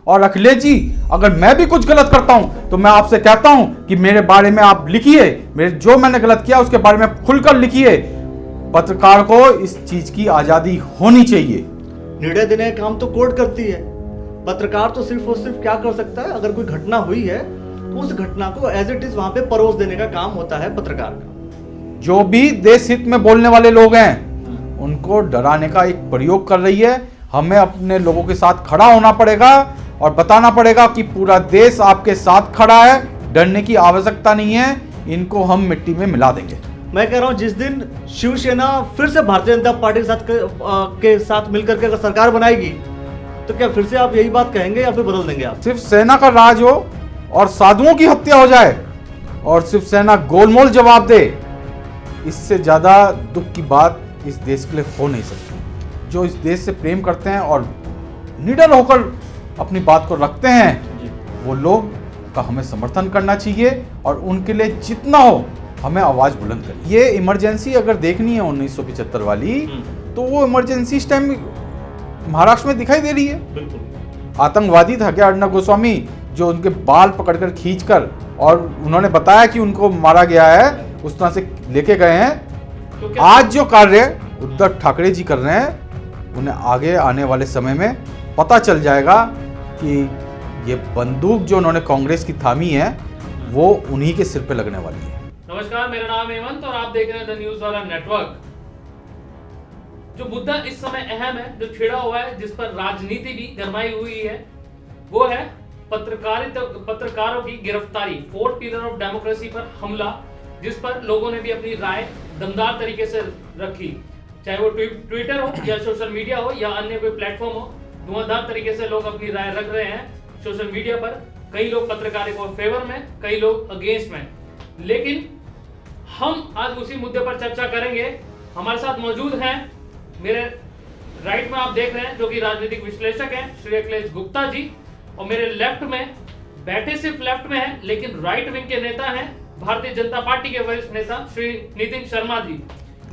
और अखिलेश जी, अगर मैं भी कुछ गलत करता हूं तो मैं आपसे कहता हूं कि मेरे बारे में आप लिखिए, मेरे जो मैंने गलत किया उसके बारे में खुलकर लिखिए। पत्रकार को इस चीज की आजादी होनी चाहिए। निर्णय देने का काम तो कोर्ट करती है, पत्रकार तो सिर्फ और सिर्फ क्या कर सकता है, अगर कोई घटना हुई है तो उस घटना को एज इट इज वहां पे परोस देने का काम होता है पत्रकार का। जो भी देश हित में बोलने वाले लोग हैं उनको डराने का एक प्रयोग कर रही है। हमें अपने लोगों के साथ खड़ा होना पड़ेगा और बताना पड़ेगा कि पूरा देश आपके साथ खड़ा है, डरने की आवश्यकता नहीं है, इनको हम मिट्टी में मिला देंगे। मैं कह रहा हूं जिस दिन शिवसेना फिर से भारतीय जनता पार्टी के साथ मिलकर के अगर सरकार बनाएगी तो क्या फिर से आप यही बात कहेंगे या फिर बदल देंगे आप? सिर्फ सेना का राज हो और साधुओं की हत्या हो जाए और सिर्फ सेना गोलमोल जवाब दे, इससे ज्यादा दुख की बात इस देश के लिए हो नहीं सकती। जो इस देश से प्रेम करते हैं और निडर होकर अपनी बात को रखते हैं वो लोग का हमें समर्थन करना चाहिए और उनके लिए जितना हो हमें आवाज बुलंद करनी। ये इमरजेंसी अगर देखनी है 1975 वाली तो वो इमरजेंसी इस टाइम महाराष्ट्र में दिखाई दे रही है। बिल्कुल आतंकवादी था क्या अर्नब गोस्वामी, जो उनके बाल पकड़कर खींचकर और उन्होंने बताया कि उनको मारा गया है, उस तरह से लेके गए हैं। तो आज जो कार्य उद्धव ठाकरे जी कर रहे हैं उन्हें आगे आने वाले समय में पता चल जाएगा कि ये बंदूक जो उन्होंने कांग्रेस की थामी है वो उन्हीं के सिर पे लगने वाली है। नमस्कार, मेरा नाम हेमंत और आप देख रहे हैं द न्यूज वाला नेटवर्क। जो मुद्दा इस समय अहम है, जो छिड़ा हुआ है, जिस पर राजनीति भी गरमाई हुई है, वो है पत्रकारों की गिरफ्तारी, फोर्थ पिलर ऑफ डेमोक्रेसी पर हमला, जिस पर लोगों ने भी अपनी राय दमदार तरीके से रखी। चाहे वो ट्विटर हो या सोशल मीडिया हो या अन्य कोई प्लेटफॉर्म हो, धुआंधार तरीके से लोग अपनी राय रख रहे हैं सोशल मीडिया पर। कई लोग पत्रकारों को फेवर में, कई लोग अगेंस्ट में। लेकिन हम आज उसी मुद्दे पर चर्चा करेंगे। हमारे साथ मौजूद हैं, मेरे राइट में आप देख रहे हैं, जो कि राजनीतिक विश्लेषक हैं, श्री अखिलेश गुप्ता जी, और मेरे लेफ्ट में बैठे सिर्फ लेफ्ट में हैं लेकिन राइट विंग के नेता हैं, भारतीय जनता पार्टी के वरिष्ठ नेता श्री नितिन शर्मा जी।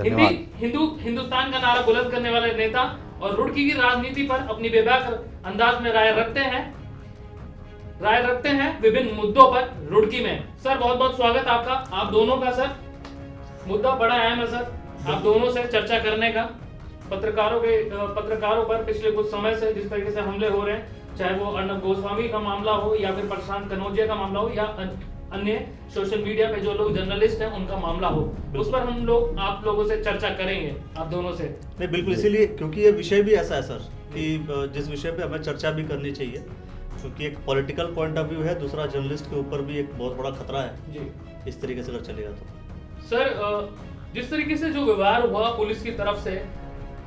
हिंदुस्तान का नारा बुलंद करने वाले नेता और रुड़की की राजनीति पर अपनी बेबाक अंदाज में राय रखते हैं विभिन्न मुद्दों पर रुड़की में। सर बहुत बहुत स्वागत आपका, आप दोनों का। सर मुद्दा बड़ा अहम है सर, आप दोनों से चर्चा करने का। पत्रकारों पर पिछले कुछ समय से जिस तरीके से हमले हो रहे हैं, चाहे वो अर्नब गोस्वामी का मामला हो या फिर प्रशांत कनौजिया का मामला हो या अन्य सोशल मीडिया पे जो लोग जर्नलिस्ट हैं उनका मामला हो, उस पर हम लोग आप लोगों से चर्चा करेंगे, आप दोनों से। नहीं बिल्कुल, इसीलिए क्योंकि ये विषय भी ऐसा है सर कि जिस विषय पे हमें चर्चा भी करनी चाहिए, क्योंकि एक पॉलिटिकल पॉइंट ऑफ व्यू है, दूसरा जर्नलिस्ट के ऊपर भी एक बहुत बड़ा खतरा है जी इस तरीके से अगर चलेगा तो। सर जिस तरीके से जो व्यवहार हुआ पुलिस की तरफ से,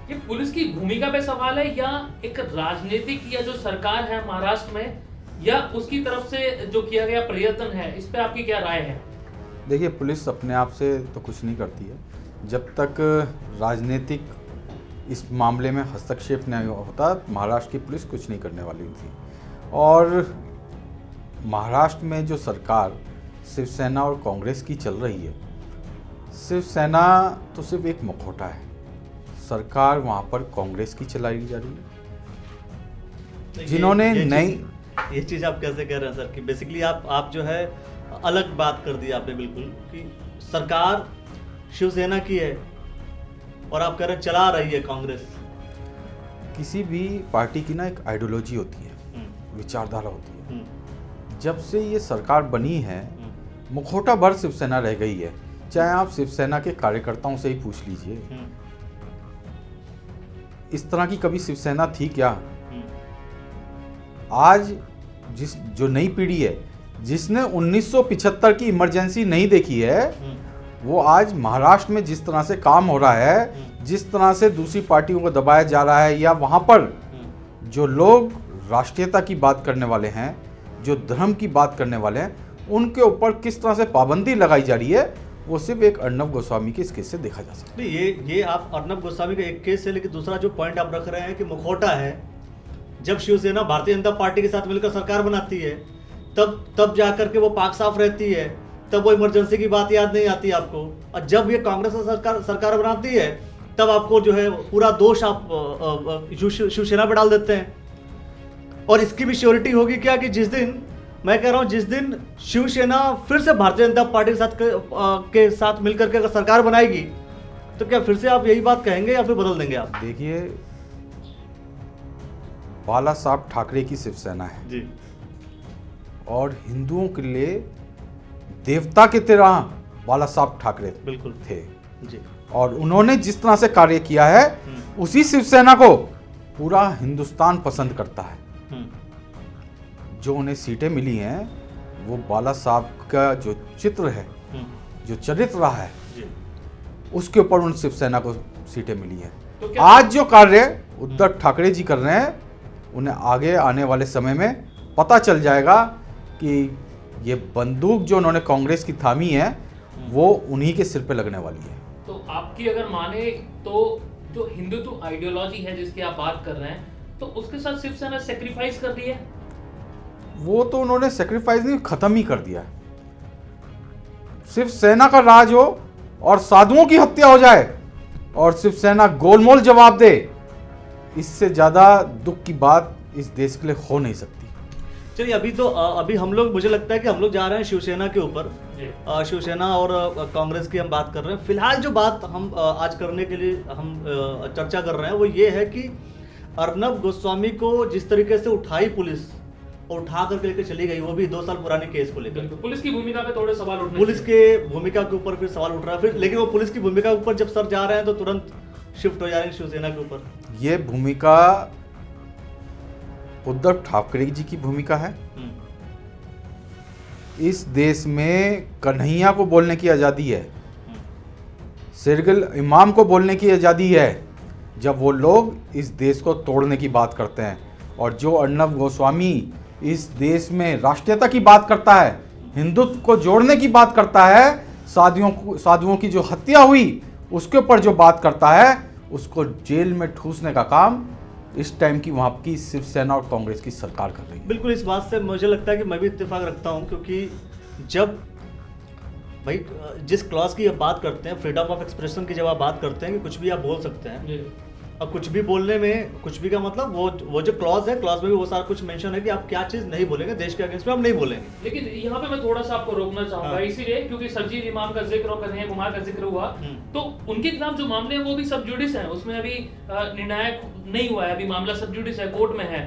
ये पुलिस की भूमिका पे सवाल है या एक राजनीतिक या जो सरकार है महाराष्ट्र में या उसकी तरफ से जो किया गया प्रयत्न है, इस पे आपकी क्या राय है? देखिए, पुलिस अपने आप से तो कुछ नहीं करती है। जब तक राजनीतिक इस मामले में हस्तक्षेप नहीं होता, महाराष्ट्र की पुलिस कुछ नहीं करने वाली थी। और महाराष्ट्र में जो सरकार शिवसेना और कांग्रेस की चल रही है, शिवसेना तो सिर्फ एक मुखौटा है, सरकार वहाँ पर कांग्रेस की चलाई जा रही है। जिन्होंने नई ये चीज आप कैसे कह रहे हैं सर कि बेसिकली आप जो है अलग बात कर दी आपने बिल्कुल, कि सरकार शिवसेना की है और आप कह रहे हैं चला रही है कांग्रेस। किसी भी पार्टी की ना एक आइडियोलॉजी होती है, विचारधारा होती है। जब से ये सरकार बनी है, मुखौटा भर शिवसेना रह गई है। चाहे आप शिवसेना के कार्यकर्ताओं से ही पूछ लीजिए, इस तरह की कभी शिवसेना थी क्या? आज जो नई पीढ़ी है, जिसने 1975 की इमरजेंसी नहीं देखी है, वो आज महाराष्ट्र में जिस तरह से काम हो रहा है, जिस तरह से दूसरी पार्टियों को दबाया जा रहा है, या वहाँ पर जो लोग राष्ट्रीयता की बात करने वाले हैं, जो धर्म की बात करने वाले हैं, उनके ऊपर किस तरह से पाबंदी लगाई जा रही है, वो सिर्फ एक अर्नब गोस्वामी के इस केस से देखा जा सकता है। ये आप अर्नब गोस्वामी का एक केस है, लेकिन दूसरा जो पॉइंट आप रख रहे हैं कि मुखौटा है, जब शिवसेना भारतीय जनता पार्टी के साथ मिलकर सरकार बनाती है तब जाकर के वो पाक साफ रहती है, तब वो इमरजेंसी की बात याद नहीं आती आपको। और जब ये कांग्रेस सरकार बनाती है तब आपको जो है पूरा दोष आप शिवसेना पर डाल देते हैं। और इसकी भी श्योरिटी होगी क्या कि जिस दिन, मैं कह रहा हूं, जिस दिन शिवसेना फिर से भारतीय जनता पार्टी के साथ मिलकर के अगर सरकार बनाएगी तो क्या फिर से आप यही बात कहेंगे या फिर बदल देंगे आप? देखिए, बाला साहब ठाकरे की शिवसेना है जी और हिंदुओं के लिए देवता की तरह बाला साहब ठाकरे बिल्कुल थे जी। और उन्होंने जिस तरह से कार्य किया है उसी शिवसेना को पूरा हिंदुस्तान पसंद करता है। जो उन्हें सीटें मिली हैं वो बाला साहब का जो चित्र है, जो चरित्र रहा है, जी। उसके ऊपर उन शिवसेना को सीटें मिली हैं। तो क्या आज जो कार्य उद्धव ठाकरे जी कर रहे हैं, उन्हें आगे आने वाले समय में पता चल जाएगा कि ये बंदूक जो उन्होंने कांग्रेस की थामी है वो उन्हीं के सिर पे लगने वाली है। तो आपकी अगर माने तो जो हिंदुत्व आइडियोलॉजी है जिसकी आप बात कर रहे हैं, तो उसके साथ शिवसेना सेक्रीफाइस कर रही है? वो तो उन्होंने सेक्रीफाइस नहीं, खत्म ही कर दिया। शिवसेना का राज हो और साधुओं की हत्या हो जाए और शिवसेना गोलमोल जवाब दे, इससे ज्यादा दुख की बात इस देश के लिए हो नहीं सकती। चलिए, अभी हम लोग, मुझे लगता है कि हम लोग जा रहे हैं शिवसेना के ऊपर। शिवसेना और कांग्रेस की हम बात कर रहे हैं। फिलहाल जो बात हम आज करने के लिए हम चर्चा कर रहे हैं वो ये है कि अर्नब गोस्वामी को जिस तरीके से उठाई पुलिस और उठा करके लेकर चली गई, वो भी 2 साल पुराने केस को लेकर। पुलिस की भूमिका पे थोड़े सवाल उठने पुलिस के भूमिका के ऊपर फिर सवाल उठ रहा है फिर, लेकिन वो पुलिस की भूमिका के ऊपर जब सर जा रहे हैं तो तुरंत शिफ्ट हो जा रहे हैं शिवसेना के ऊपर। ये भूमिका उद्धव ठाकरे जी की भूमिका है। इस देश में कन्हैया को बोलने की आज़ादी है, सिरगिल इमाम को बोलने की आज़ादी है जब वो लोग इस देश को तोड़ने की बात करते हैं। और जो अर्नब गोस्वामी इस देश में राष्ट्रीयता की बात करता है, हिंदुत्व को जोड़ने की बात करता है, साधुओं की जो हत्या हुई उसके ऊपर जो बात करता है, उसको जेल में ठूसने का काम इस टाइम की वहाँ की शिवसेना और कांग्रेस की सरकार कर रही है। बिल्कुल, इस बात से मुझे लगता है कि मैं भी इत्तेफाक रखता हूँ, क्योंकि जब भाई जिस क्लॉज की आप बात करते हैं, फ्रीडम ऑफ एक्सप्रेशन की जब आप बात करते हैं कि कुछ भी आप बोल सकते हैं, अब कुछ भी बोलने में, कुछ भी का मतलब वो जो क्लॉज है, क्लॉज में भी वो सारा कुछ मेंशन है कि आप क्या चीज नहीं बोलेंगे, देश के अगेंस्ट में आप नहीं बोलेंगे। लेकिन यहाँ पे मैं थोड़ा सा आपको रोकना चाहूंगा। हाँ। इसीलिए क्योंकि सरजील इमाम का जिक्र और कन्हैया कुमार का जिक्र हुआ, तो उनके खिलाफ जो मामले हैं वो भी सब जुडिस है, उसमें अभी निर्णायक नहीं हुआ है, अभी मामला सब जुडिस है, कोर्ट में है।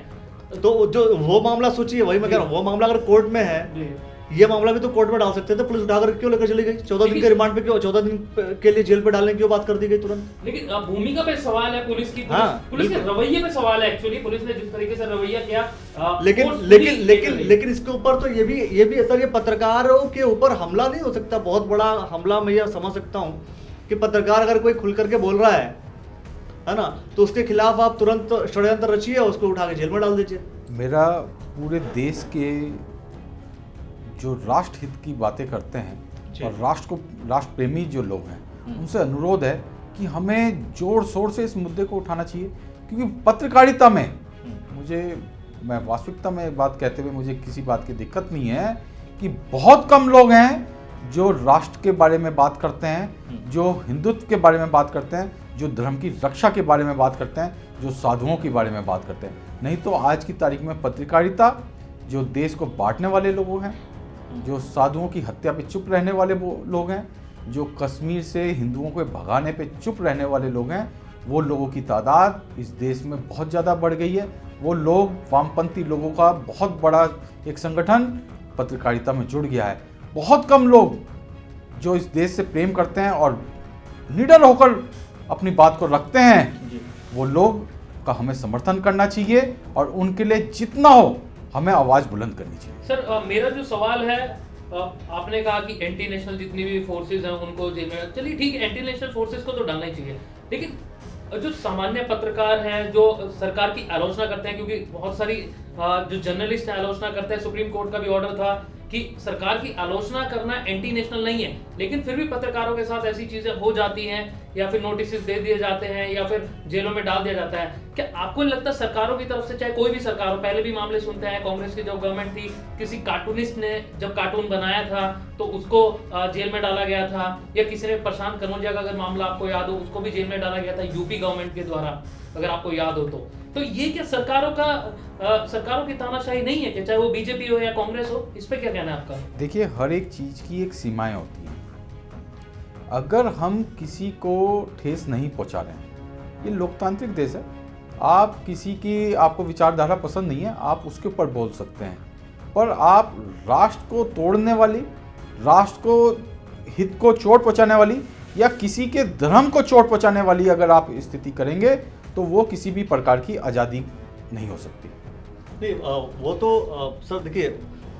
तो जो वो मामला सोचिए, वही मैं कह रहा हूँ, वो मामला अगर कोर्ट में है, ये मामला भी तो कोर्ट में डाल सकते थे, पुलिस उठाकर क्यों लेकर चली गई? 14 दिन के रिमांड पे क्यों, 14 दिन के लिए जेल पे डालने की क्यों बात कर दी गई तुरंत? लेकिन भूमिका पे सवाल है पुलिस की, हाँ, पुलिस के रवैये पे सवाल है। एक्चुअली पुलिस ने जिस तरीके से रवैया किया, लेकिन इसके ऊपर तो ये भी सर, ये पत्रकारों के ऊपर हमला नहीं हो सकता? बहुत बड़ा हमला मैं ये समझ सकता हूँ कि पत्रकार अगर कोई खुल करके बोल रहा है ना, तो उसके खिलाफ आप तुरंत षड्यंत्र रचिए, उसको उठा के जेल में डाल दीजिए। मेरा पूरे देश के जो राष्ट्र हित की बातें करते हैं और राष्ट्र प्रेमी जो लोग हैं, उनसे अनुरोध है कि हमें जोर शोर से इस मुद्दे को उठाना चाहिए, क्योंकि पत्रकारिता में मैं वास्तविकता में बात कहते हुए मुझे किसी बात की दिक्कत नहीं है कि बहुत कम लोग हैं जो राष्ट्र के बारे में बात करते हैं, जो हिंदुत्व के बारे में बात करते हैं, जो धर्म की रक्षा के बारे में बात करते हैं, जो साधुओं के बारे में बात करते हैं। नहीं तो आज की तारीख में पत्रकारिता जो देश को बांटने वाले लोग हैं, जो साधुओं की हत्या पे चुप रहने वाले वो लोग हैं, जो कश्मीर से हिंदुओं को भगाने पे चुप रहने वाले लोग हैं, वो लोगों की तादाद इस देश में बहुत ज़्यादा बढ़ गई है। वो लोग, वामपंथी लोगों का बहुत बड़ा एक संगठन पत्रकारिता में जुड़ गया है। बहुत कम लोग जो इस देश से प्रेम करते हैं और निडर होकर अपनी बात को रखते हैं, वो लोग का हमें समर्थन करना चाहिए और उनके लिए जितना हो हमें आवाज़ बुलंद करनी चाहिए। सर, मेरा जो सवाल है, आपने कहा कि एंटी नेशनल जितनी भी फोर्सेज हैं उनको जेल में, चलिए ठीक है, एंटी नेशनल फोर्सेज को तो डालना ही चाहिए, लेकिन जो सामान्य पत्रकार हैं जो सरकार की आलोचना करते हैं, क्योंकि बहुत सारी जो जर्नलिस्ट हैं आलोचना करते हैं, सुप्रीम कोर्ट का भी ऑर्डर था कि सरकार की आलोचना करना एंटी नेशनल नहीं है, लेकिन फिर भी पत्रकारों के साथ ऐसी चीजें हो जाती हैं या फिर नोटिस दे दिए जाते हैं या फिर जेलों में डाल दिया जाता है। क्या आपको नहीं लगता सरकारों की तरफ से, चाहे कोई भी सरकार हो, पहले भी मामले सुनते हैं, कांग्रेस की जब गवर्नमेंट थी, किसी कार्टूनिस्ट ने जब कार्टून बनाया था तो उसको जेल में डाला गया था, या किसी ने प्रशांत कनौजिया का अगर मामला आपको याद हो, उसको भी जेल में डाला गया था यूपी गवर्नमेंट के द्वारा, अगर आपको याद हो तो। तो ये क्या सरकारों की तानाशाही नहीं है क्या, चाहे वो बीजेपी हो या कांग्रेस हो? इस पे क्या कहना है आपका? देखिए, हर एक चीज की एक सीमाएं होती हैं। अगर हम किसी को ठेस नहीं पहुंचा रहे हैं, ये लोकतांत्रिक देश है, आप किसी की आपको विचारधारा पसंद नहीं है, आप उसके ऊपर बोल सकते हैं, पर आप राष्ट्र को तोड़ने वाली, राष्ट्र को हित को चोट पहुंचाने वाली या किसी के धर्म को चोट पहुंचाने वाली अगर आप स्थिति करेंगे तो वो किसी भी प्रकार की आज़ादी नहीं हो सकती। नहीं, वो तो सर देखिए,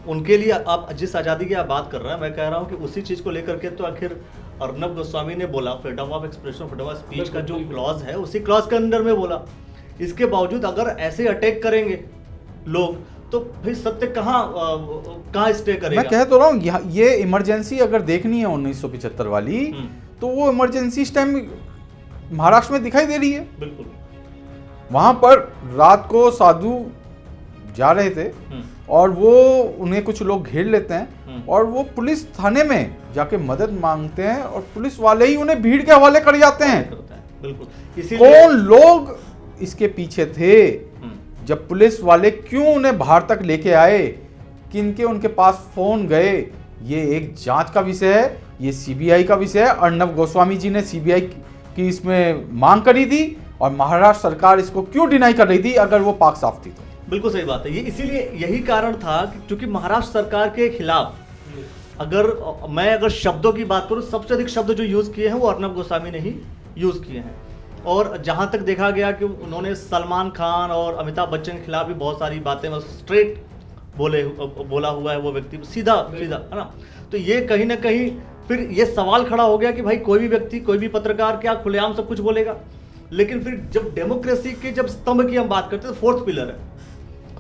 उनके लिए आप जिस आज़ादी की आप बात कर रहे हैं, मैं कह रहा हूँ कि उसी चीज़ को लेकर के तो आखिर अर्नब गोस्वामी ने बोला, freedom of expression, freedom of speech का जो क्लॉज है उसी क्लॉज के अंदर में बोला। इसके बावजूद अगर ऐसे अटैक करेंगे लोग तो फिर सत्य कहाँ स्टे करेगा? मैं कह तो रहा हूँ, ये इमरजेंसी अगर देखनी है 1975 वाली, तो वो इमरजेंसी इस टाइम महाराष्ट्र में दिखाई दे रही है। बिल्कुल। वहां पर रात को साधु जा रहे थे और वो उन्हें कुछ लोग घेर लेते हैं और वो पुलिस थाने में जाके मदद मांगते हैं और पुलिस वाले ही उन्हें भीड़ के हवाले कर जाते हैं। बिल्कुल। कौन लोग इसके पीछे थे? जब पुलिस वाले क्यों उन्हें बाहर तक लेके आए, किनके उनके पास फोन गए, ये एक जांच का विषय है, ये सीबीआई का विषय है। अर्नब गोस्वामी जी ने सीबीआई की इसमें मांग करी थी और महाराष्ट्र सरकार इसको क्यों डिनाई कर रही थी अगर वो पाक साफ थी तो? बिल्कुल सही बात है। ये इसीलिए यही कारण था कि क्योंकि महाराष्ट्र सरकार के खिलाफ अगर शब्दों की बात करूं, सबसे अधिक शब्द जो यूज किए हैं वो अर्नब गोस्वामी ने ही यूज किए हैं। और जहां तक देखा गया कि उन्होंने सलमान खान और अमिताभ बच्चन के खिलाफ भी बहुत सारी बातें स्ट्रेट बोला हुआ है वो व्यक्ति, सीधा है ना। तो ये कहीं ना कहीं फिर ये सवाल खड़ा हो गया कि भाई कोई भी व्यक्ति, कोई भी पत्रकार क्या खुलेआम सब कुछ बोलेगा? लेकिन फिर जब डेमोक्रेसी के जब स्तंभ की हम बात करते हैं तो फोर्थ पिलर है,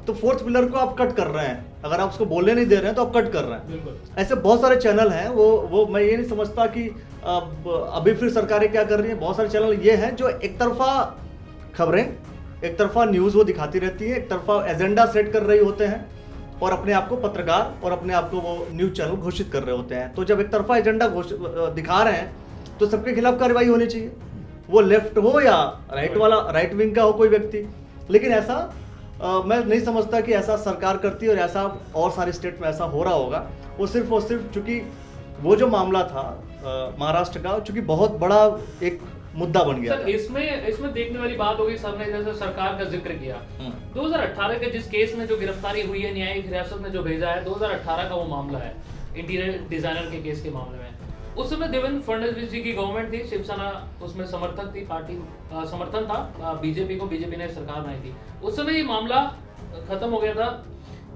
तो फोर्थ पिलर को आप कट कर रहे हैं। अगर आप उसको बोलने नहीं दे रहे हैं तो आप कट कर रहे हैं। ऐसे बहुत सारे चैनल हैं, वो मैं ये नहीं समझता कि अभी फिर सरकारें क्या कर रही हैं। बहुत सारे चैनल ये हैं जो एक तरफा खबरें, एक तरफा न्यूज़ वो दिखाती रहती है, एक तरफा एजेंडा सेट कर रही होते हैं और अपने आप को पत्रकार और अपने आप को वो न्यूज़ चैनल घोषित कर रहे होते हैं। तो जब एक तरफा एजेंडा दिखा रहे हैं तो सबके खिलाफ कार्रवाई होनी चाहिए, वो लेफ्ट हो या राइट विंग का हो कोई व्यक्ति। लेकिन ऐसा मैं नहीं समझता कि ऐसा सरकार करती है और ऐसा और सारे स्टेट में ऐसा हो रहा होगा। वो सिर्फ चूंकि वो जो मामला था महाराष्ट्र का, चूंकि बहुत बड़ा एक मुद्दा बन गया। सर, इसमें देखने वाली बात होगी, सर ने जैसे सरकार का जिक्र किया, 2018 के जिस केस में जो गिरफ्तारी हुई है, न्यायिक हिरासत में जो भेजा है, 2018 का वो मामला है, इंटीरियर डिजाइनर के केस के मामले में। उस समय देवेंद्र फडणवीस जी की गवर्नमेंट थी, शिवसेना उसमें समर्थक थी, पार्टी समर्थन था बीजेपी को, बीजेपी ने सरकार बनाई थी। उस समय ये मामला खत्म हो गया था।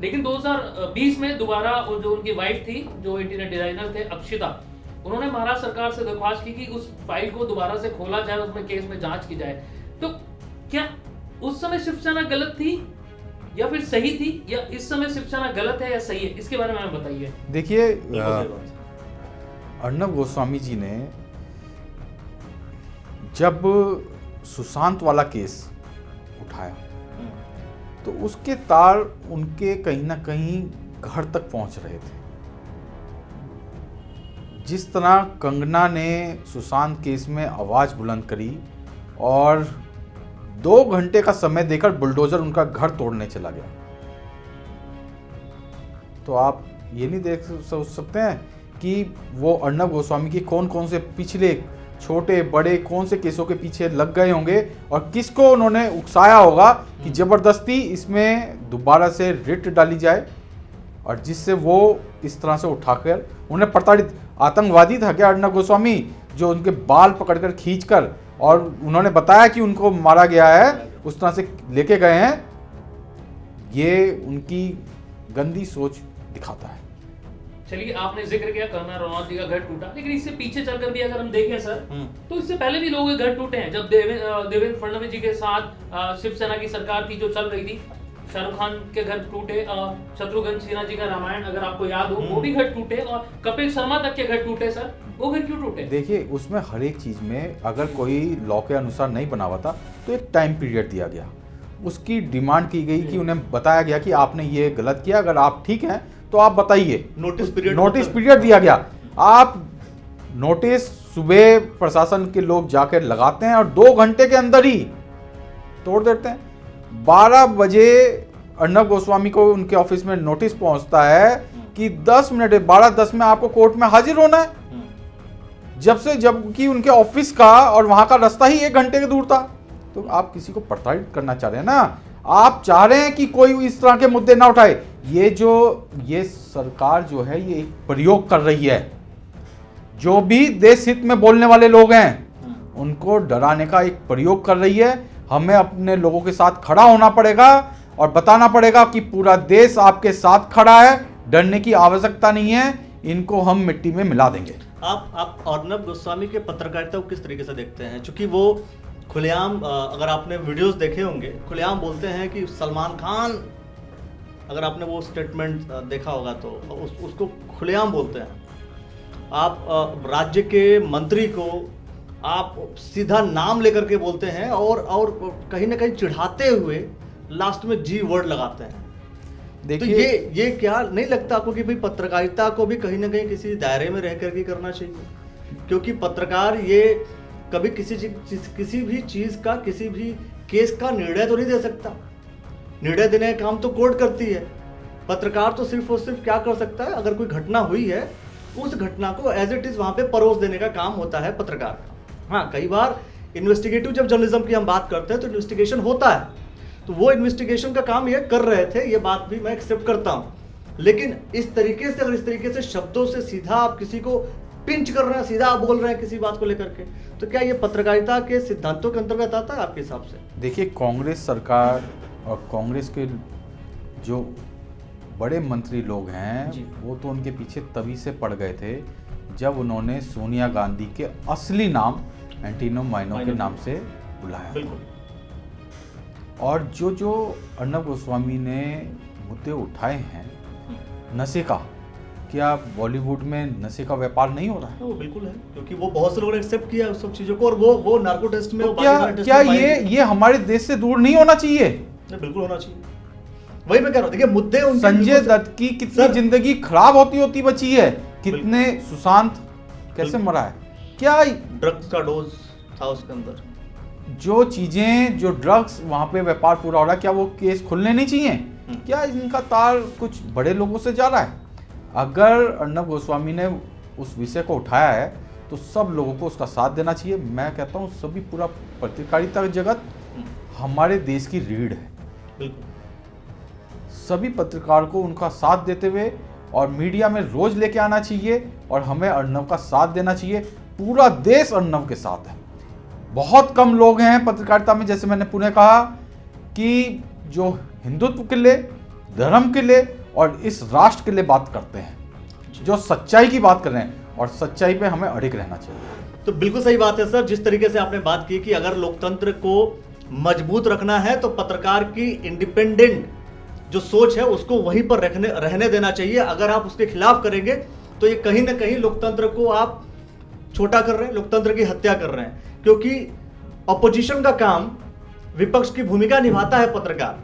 लेकिन 2020 में दोबारा जो उनकी वाइफ थी, जो इंटीरियर डिजाइनर थे, अक्षिता, उन्होंने महाराष्ट्र सरकार से दरख्वास्त की कि उस फाइल को दोबारा से खोला जाए, उसमें केस में जांच की जाए। तो क्या उस समय शिवसेना गलत थी या फिर सही थी, या इस समय शिवसेना गलत है या सही है? इसके बारे में हमें बताइए। देखिए, अर्नब गोस्वामी जी ने जब सुशांत वाला केस उठाया तो उसके तार उनके कहीं ना कहीं घर तक पहुंच रहे थे। जिस तरह कंगना ने सुशांत केस में आवाज़ बुलंद करी और 2 घंटे का समय देकर बुलडोजर उनका घर तोड़ने चला गया, तो आप ये नहीं देख सकते हैं कि वो अर्नब गोस्वामी की कौन कौन से पिछले छोटे बड़े कौन से केसों के पीछे लग गए होंगे और किसको उन्होंने उकसाया होगा कि जबरदस्ती इसमें दोबारा से रिट डाली जाए, और जिससे वो इस तरह से उठाकर उन्हें प्रताड़ित। आतंकवादी था क्या अर्नब गोस्वामी, जो उनके बाल पकड़कर खींचकर और उन्होंने बताया कि उनको मारा गया है, उस तरह से लेके गए हैं? ये उनकी गंदी सोच दिखाता है। चलिए, आपने जिक्र किया कर्नल रनौत जी का घर टूटा, लेकिन इससे पीछे चलकर भी अगर हम देखें सर, तो इससे पहले भी लोगों के घर टूटे हैं। जब देवेंद्र फडणवीस जी के साथ शिवसेना की सरकार थी जो चल रही थी, शाहरुख खान के घर टूटे, शत्रुघ्न सिन्हा जी का रामायण अगर आपको याद हो, वो भी घर टूटे, और कपिल शर्मा तक के घर टूटे। सर, वो घर क्यों टूटे? देखिए, उसमें हर एक चीज में अगर कोई लॉ के अनुसार नहीं बना हुआ था तो एक टाइम पीरियड दिया गया, उसकी डिमांड की गई कि उन्हें बताया गया कि आपने ये गलत किया, अगर आप ठीक हैं तो आप बताइए। नोटिस पीरियड दिया गया। आप नोटिस सुबह प्रशासन के लोग जाकर लगाते हैं और 2 घंटे के अंदर ही तोड़ देते हैं। 12 बजे अर्नब गोस्वामी को उनके ऑफिस में नोटिस पहुंचता है कि 10 मिनट 12:10 में आपको कोर्ट में हाजिर होना है, जबकि उनके ऑफिस का और वहां का रास्ता ही 1 घंटे के दूर था। तो आप किसी को प्रताड़ित करना चाह रहे हैं ना, आप चाह रहे हैं कि कोई इस तरह के मुद्दे ना उठाए। ये सरकार जो है ये एक प्रयोग कर रही है, जो भी देश हित में बोलने वाले लोग हैं उनको डराने का एक प्रयोग कर रही है। हमें अपने लोगों के साथ खड़ा होना पड़ेगा और बताना पड़ेगा कि पूरा देश आपके साथ खड़ा है, डरने की आवश्यकता नहीं है, इनको हम मिट्टी में मिला देंगे। आप अर्नब गोस्वामी के पत्रकारिता को किस तरीके से देखते हैं? क्योंकि वो खुलेआम, अगर आपने वीडियोस देखे होंगे, खुलेआम बोलते हैं कि सलमान खान, अगर आपने वो स्टेटमेंट देखा होगा तो उसको खुलेआम बोलते हैं। आप राज्य के मंत्री को आप सीधा नाम लेकर के बोलते हैं और कहीं ना कहीं चिढ़ाते हुए लास्ट में जी वर्ड लगाते हैं। तो ये क्या नहीं लगता आपको कि भाई पत्रकारिता को भी कहीं ना कहीं किसी दायरे में रह करके करना चाहिए? क्योंकि पत्रकार ये कभी किसी भी चीज का, किसी भी केस का निर्णय तो नहीं दे सकता। निर्णय देने का काम तो कोर्ट करती है। पत्रकार तो सिर्फ और सिर्फ क्या कर सकता है, अगर कोई घटना हुई है उस घटना को एज इट इज वहां पे परोस देने का काम होता है पत्रकार का। हाँ, कई बार इन्वेस्टिगेटिव जब जर्नलिज्म की हम बात करते हैं तो इन्वेस्टिगेशन होता है, तो वो इन्वेस्टिगेशन का काम ये कर रहे थे, ये बात भी मैं एक्सेप्ट करता हूँ। लेकिन इस तरीके से, अगर इस तरीके से शब्दों से सीधा आप किसी को पिंच कर रहे हैं, सीधा आप बोल रहे हैं किसी बात को लेकर के, तो क्या ये पत्रकारिता के सिद्धांतों के अंतर्गत आता है आपके हिसाब से? देखिए, कांग्रेस सरकार और कांग्रेस के जो बड़े मंत्री लोग हैं वो तो उनके पीछे तभी से पड़ गए थे जब उन्होंने सोनिया गांधी के असली नाम एंटीनो माइनो के नाम से बुलाया। बिल्कुल। और जो अर्नब गोस्वामी ने मुद्दे उठाए हैं नशे का, क्या बॉलीवुड में नशे का व्यापार नहीं हो रहा है? वो बिल्कुल है, क्योंकि वो बहुत से लोगों ने एक्सेप्ट किया उस सब चीजों को, और वो नार्को टेस्ट में, तो क्या ये हमारे देश से दूर नहीं होना चाहिए? बिल्कुल होना चाहिए। वही मैं कह रहा हूँ, देखिए मुद्दे उनके। संजय दत्त की कितनी जिंदगी खराब होती बची है, कितने सुशांत कैसे मरा है, क्या ड्रग्स का डोज था उसके अंदर, जो चीजें, जो ड्रग्स वहां पे व्यापार पूरा हो रहा है, क्या वो केस खुलने नहीं चाहिए? क्या इनका तार कुछ बड़े लोगों से जा रहा है? अगर अर्नब गोस्वामी ने उस विषय को उठाया है तो सब लोगों को उसका साथ देना चाहिए। मैं कहता हूँ सभी, पूरा पत्रकारिता जगत हमारे देश की रीढ़ है। बिल्कुल। सभी पत्रकार को उनका साथ देते हुए और मीडिया में रोज लेके आना चाहिए और हमें अर्नब का साथ देना चाहिए। पूरा देश अर्नब के साथ है। बहुत कम लोग हैं पत्रकारिता में, जैसे मैंने पुणे कहा, कि जो हिंदुत्व के लिए, धर्म के लिए और इस राष्ट्र के लिए बात करते हैं, जो सच्चाई की बात कर रहे हैं, और सच्चाई पे हमें अड़िग रहना चाहिए। तो बिल्कुल सही बात है सर, जिस तरीके से आपने बात की कि अगर लोकतंत्र को मजबूत रखना है तो पत्रकार की इंडिपेंडेंट जो सोच है उसको वहीं पर रहने देना चाहिए। अगर आप उसके खिलाफ करेंगे तो ये कहीं ना कहीं लोकतंत्र को आप छोटा कर रहे हैं, लोकतंत्र की हत्या कर रहे हैं। क्योंकि अपोजिशन का काम, विपक्ष की भूमिका निभाता है पत्रकार।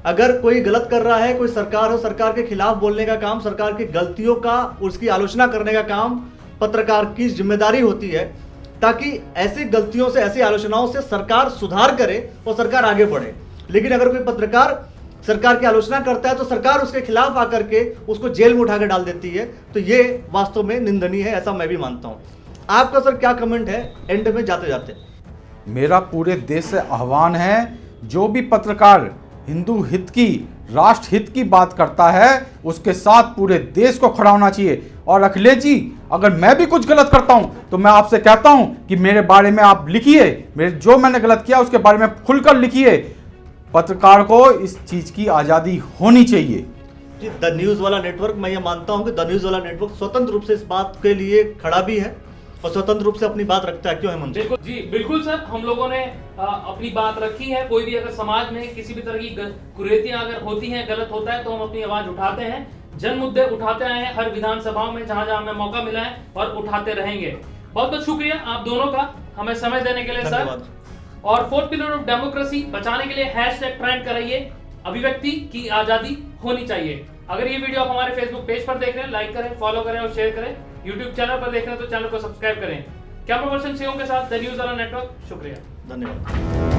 अगर कोई गलत कर रहा है, कोई सरकार हो, सरकार के खिलाफ बोलने का काम, सरकार की गलतियों का, उसकी आलोचना करने का काम पत्रकार की जिम्मेदारी होती है, ताकि ऐसी गलतियों से, ऐसी आलोचनाओं से सरकार सुधार करे और सरकार आगे बढ़े। लेकिन अगर कोई पत्रकार सरकार की आलोचना करता है तो सरकार उसके खिलाफ आकर के उसको जेल में उठा के डाल देती है, तो ये वास्तव में निंदनीय है, ऐसा मैं भी मानता हूं। आपका सर क्या कमेंट है एंड में जाते जाते? मेरा पूरे देश से आह्वान है, जो भी पत्रकार हिंदू हित की, राष्ट्र हित की बात करता है, उसके साथ पूरे देश को खड़ा होना चाहिए। और अखिलेश जी, अगर मैं भी कुछ गलत करता हूं तो मैं आपसे कहता हूं कि मेरे बारे में आप लिखिए, जो मैंने गलत किया उसके बारे में खुलकर लिखिए। पत्रकार को इस चीज की आजादी होनी चाहिए। जी, द न्यूज वाला नेटवर्क, मैं ये मानता हूं कि द न्यूज वाला नेटवर्क स्वतंत्र रूप से इस बात के लिए खड़ा भी है और स्वतंत्र रूप से अपनी बात रखता है। क्यों है मंजूर? जी बिल्कुल सर, हम लोगों ने अपनी बात रखी है। कोई भी अगर समाज में किसी भी तरह की कुरीतियां अगर होती हैं, गलत होता है, तो हम अपनी आवाज उठाते हैं, जन मुद्दे उठाते आए हैं हर विधानसभाओं में, जहां जहां हमें मौका मिला है, और उठाते रहेंगे। बहुत बहुत शुक्रिया आप दोनों का हमें समय देने के लिए सर। और 4th पिलर ऑफ डेमोक्रेसी बचाने के लिए हैशटैग ट्रेंड कराइए, अभिव्यक्ति की आजादी होनी चाहिए। अगर ये वीडियो आप हमारे फेसबुक पेज पर देख रहे हैं, लाइक करें, फॉलो करें और शेयर करें। यूट्यूब चैनल पर देख रहे हैं तो चैनल को सब्सक्राइब करें। कैमरा पर्सन शिवम के साथ द न्यूज वाला नेटवर्क, शुक्रिया, धन्यवाद।